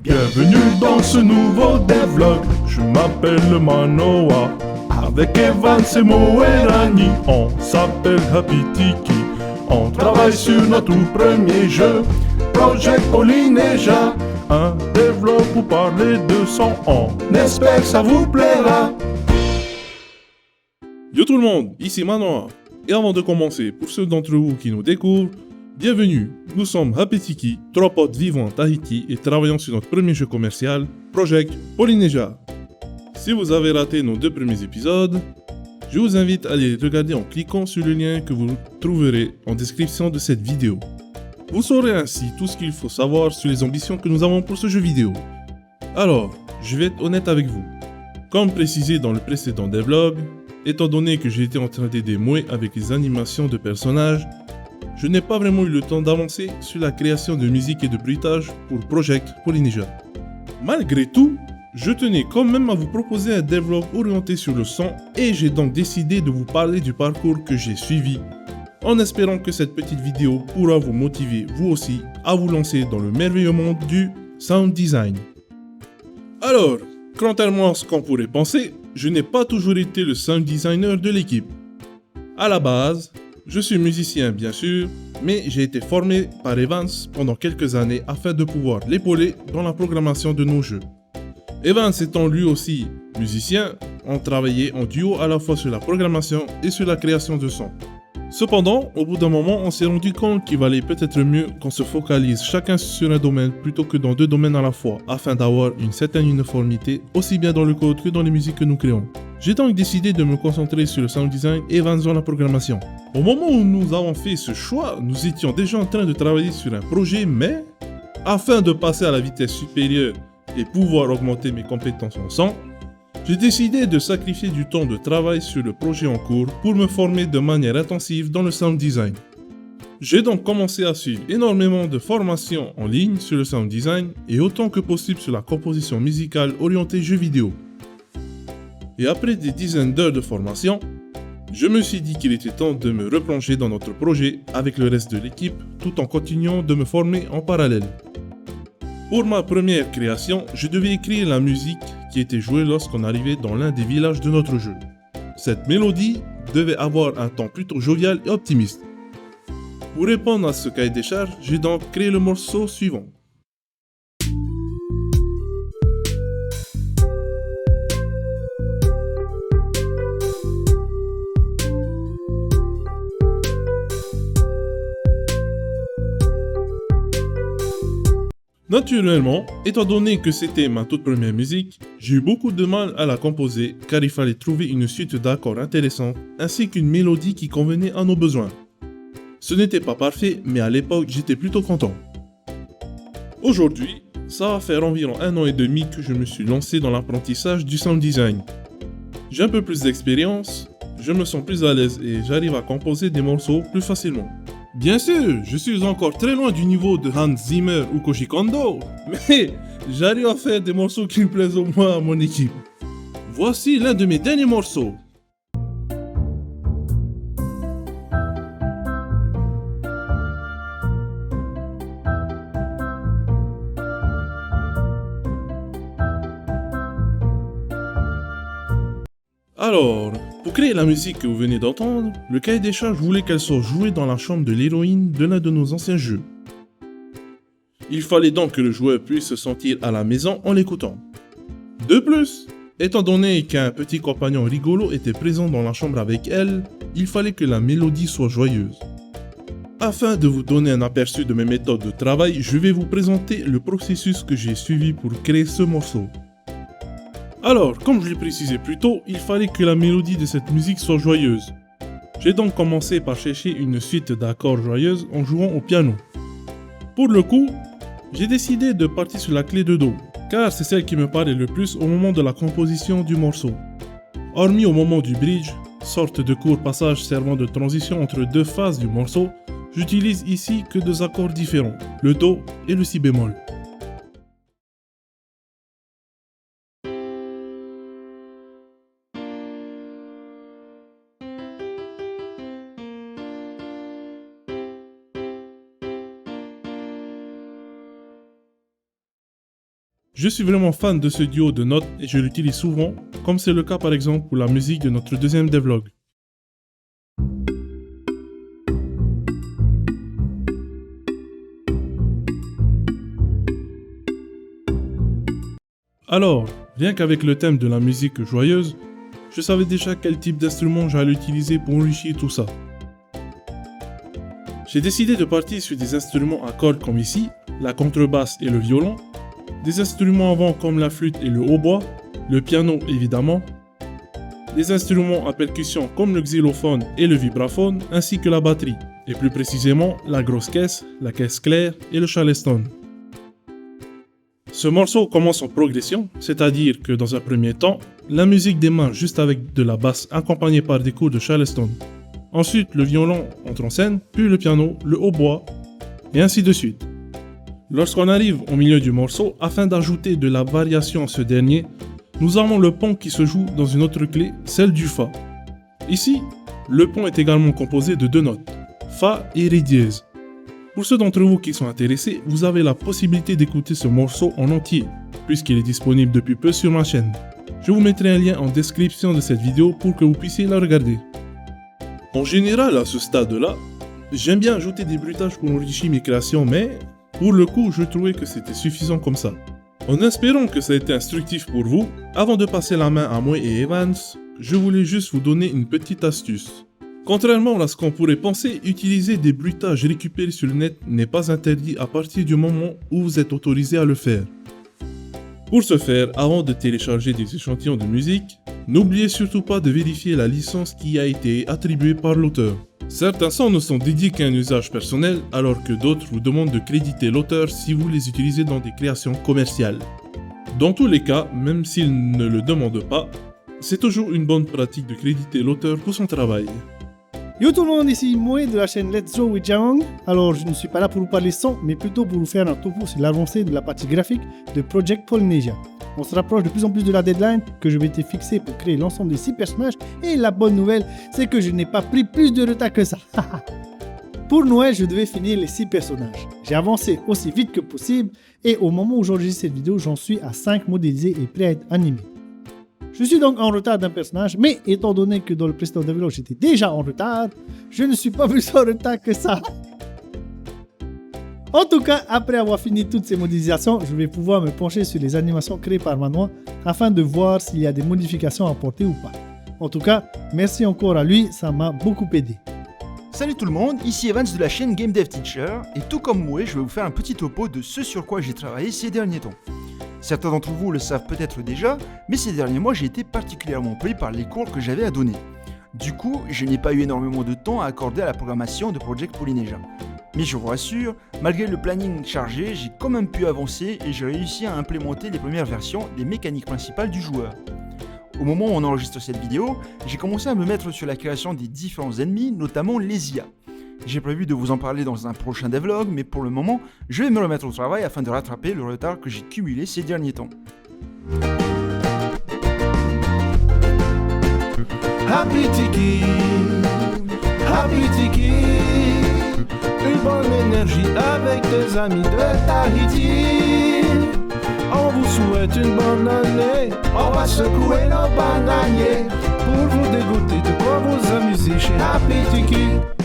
Bienvenue dans ce nouveau devlog. Je m'appelle Manoa. Avec Evan et Moerani, on s'appelle Happy Tiki. On travaille sur notre tout premier jeu, Project Polynesia. Un devlog pour parler de son. On espère que ça vous plaira. Yo tout le monde, ici Manoa. Et avant de commencer, pour ceux d'entre vous qui nous découvrent, bienvenue, nous sommes Happy Tiki, trois potes vivant en Tahiti et travaillant sur notre premier jeu commercial, Project Polynesia. Si vous avez raté nos 2 premiers épisodes, je vous invite à les regarder en cliquant sur le lien que vous trouverez en description de cette vidéo. Vous saurez ainsi tout ce qu'il faut savoir sur les ambitions que nous avons pour ce jeu vidéo. Alors, je vais être honnête avec vous. Comme précisé dans le précédent devlog, étant donné que j'ai été en train d'aider Moe avec les animations de personnages, je n'ai pas vraiment eu le temps d'avancer sur la création de musique et de bruitage pour Project Polynesia. Malgré tout, je tenais quand même à vous proposer un devlog orienté sur le son et j'ai donc décidé de vous parler du parcours que j'ai suivi, en espérant que cette petite vidéo pourra vous motiver vous aussi à vous lancer dans le merveilleux monde du sound design. Alors, contrairement à ce qu'on pourrait penser, je n'ai pas toujours été le sound designer de l'équipe. À la base, je suis musicien bien sûr, mais j'ai été formé par Evans pendant quelques années afin de pouvoir l'épauler dans la programmation de nos jeux. Evans étant lui aussi musicien, on travaillait en duo à la fois sur la programmation et sur la création de son. Cependant, au bout d'un moment, on s'est rendu compte qu'il valait peut-être mieux qu'on se focalise chacun sur un domaine plutôt que dans 2 domaines à la fois, afin d'avoir une certaine uniformité, aussi bien dans le code que dans les musiques que nous créons. J'ai donc décidé de me concentrer sur le sound design et Evans dans la programmation. Au moment où nous avons fait ce choix, nous étions déjà en train de travailler sur un projet, mais afin de passer à la vitesse supérieure et pouvoir augmenter mes compétences en son, j'ai décidé de sacrifier du temps de travail sur le projet en cours pour me former de manière intensive dans le sound design. J'ai donc commencé à suivre énormément de formations en ligne sur le sound design et autant que possible sur la composition musicale orientée jeux vidéo. Et après des dizaines d'heures de formation, je me suis dit qu'il était temps de me replonger dans notre projet avec le reste de l'équipe tout en continuant de me former en parallèle. Pour ma première création, je devais écrire la musique qui était jouée lorsqu'on arrivait dans l'un des villages de notre jeu. Cette mélodie devait avoir un ton plutôt jovial et optimiste. Pour répondre à ce cahier des charges, j'ai donc créé le morceau suivant. Naturellement, étant donné que c'était ma toute première musique, j'ai eu beaucoup de mal à la composer car il fallait trouver une suite d'accords intéressante ainsi qu'une mélodie qui convenait à nos besoins. Ce n'était pas parfait, mais à l'époque j'étais plutôt content. Aujourd'hui, ça va faire environ 1 an et demi que je me suis lancé dans l'apprentissage du sound design. J'ai un peu plus d'expérience, je me sens plus à l'aise et j'arrive à composer des morceaux plus facilement. Bien sûr, je suis encore très loin du niveau de Hans Zimmer ou Koji Kondo, mais j'arrive à faire des morceaux qui me plaisent au moins à mon équipe. Voici l'un de mes derniers morceaux. Alors, pour créer la musique que vous venez d'entendre, le cahier des charges voulait qu'elle soit jouée dans la chambre de l'héroïne de l'un de nos anciens jeux. Il fallait donc que le joueur puisse se sentir à la maison en l'écoutant. De plus, étant donné qu'un petit compagnon rigolo était présent dans la chambre avec elle, il fallait que la mélodie soit joyeuse. Afin de vous donner un aperçu de mes méthodes de travail, je vais vous présenter le processus que j'ai suivi pour créer ce morceau. Alors, comme je l'ai précisé plus tôt, il fallait que la mélodie de cette musique soit joyeuse. J'ai donc commencé par chercher une suite d'accords joyeuses en jouant au piano. Pour le coup, j'ai décidé de partir sur la clé de Do, car c'est celle qui me parlait le plus au moment de la composition du morceau. Hormis au moment du bridge, sorte de court passage servant de transition entre 2 phases du morceau, j'utilise ici que 2 accords différents, le Do et le Si bémol. Je suis vraiment fan de ce duo de notes et je l'utilise souvent, comme c'est le cas par exemple pour la musique de notre deuxième devlog. Alors, rien qu'avec le thème de la musique joyeuse, je savais déjà quel type d'instrument j'allais utiliser pour enrichir tout ça. J'ai décidé de partir sur des instruments à cordes comme ici, la contrebasse et le violon, des instruments à vent comme la flûte et le hautbois, le piano évidemment, des instruments à percussion comme le xylophone et le vibraphone, ainsi que la batterie, et plus précisément la grosse caisse, la caisse claire et le charleston. Ce morceau commence en progression, c'est-à-dire que dans un premier temps, la musique démarre juste avec de la basse accompagnée par des cours de charleston. Ensuite, le violon entre en scène, puis le piano, le hautbois, et ainsi de suite. Lorsqu'on arrive au milieu du morceau, afin d'ajouter de la variation à ce dernier, nous avons le pont qui se joue dans une autre clé, celle du Fa. Ici, le pont est également composé de deux notes, Fa et Ré dièse. Pour ceux d'entre vous qui sont intéressés, vous avez la possibilité d'écouter ce morceau en entier, puisqu'il est disponible depuis peu sur ma chaîne. Je vous mettrai un lien en description de cette vidéo pour que vous puissiez la regarder. En général, à ce stade-là, j'aime bien ajouter des bruitages pour enrichir mes créations, mais pour le coup, je trouvais que c'était suffisant comme ça. En espérant que ça a été instructif pour vous, avant de passer la main à moi et Evans, je voulais juste vous donner une petite astuce. Contrairement à ce qu'on pourrait penser, utiliser des bruitages récupérés sur le net n'est pas interdit à partir du moment où vous êtes autorisé à le faire. Pour ce faire, avant de télécharger des échantillons de musique, n'oubliez surtout pas de vérifier la licence qui a été attribuée par l'auteur. Certains sons ne sont dédiés qu'à un usage personnel, alors que d'autres vous demandent de créditer l'auteur si vous les utilisez dans des créations commerciales. Dans tous les cas, même s'il ne le demande pas, c'est toujours une bonne pratique de créditer l'auteur pour son travail. Yo tout le monde, ici Moé de la chaîne Let's Go with Jamong. Alors je ne suis pas là pour vous parler son, mais plutôt pour vous faire un topo sur l'avancée de la partie graphique de Project Polynesia. On se rapproche de plus en plus de la deadline que je m'étais fixée pour créer l'ensemble des 6 personnages, et la bonne nouvelle, c'est que je n'ai pas pris plus de retard que ça. Pour Noël, je devais finir les 6 personnages. J'ai avancé aussi vite que possible, et au moment où j'enregistre cette vidéo, j'en suis à 5 modélisés et prêts à être animés. Je suis donc en retard d'un personnage, mais étant donné que dans le précédent devlog j'étais déjà en retard, je ne suis pas plus en retard que ça. En tout cas, après avoir fini toutes ces modélisations, je vais pouvoir me pencher sur les animations créées par Manoir afin de voir s'il y a des modifications à apporter ou pas. En tout cas, merci encore à lui, ça m'a beaucoup aidé. Salut tout le monde, ici Evans de la chaîne Game Dev Teacher, et tout comme moi, je vais vous faire un petit topo de ce sur quoi j'ai travaillé ces derniers temps. Certains d'entre vous le savent peut-être déjà, mais ces derniers mois j'ai été particulièrement pris par les cours que j'avais à donner. Du coup, je n'ai pas eu énormément de temps à accorder à la programmation de Project Polynesia. Mais je vous rassure, malgré le planning chargé, j'ai quand même pu avancer et j'ai réussi à implémenter les premières versions des mécaniques principales du joueur. Au moment où on enregistre cette vidéo, j'ai commencé à me mettre sur la création des différents ennemis, notamment les IA. J'ai prévu de vous en parler dans un prochain devlog, mais pour le moment, je vais me remettre au travail afin de rattraper le retard que j'ai cumulé ces derniers temps. Happy Tiki, une bonne énergie avec des amis de Tahiti. On vous souhaite une bonne année, on va secouer nos bananiers pour vous dégoûter de quoi vous amuser chez Happy Tiki.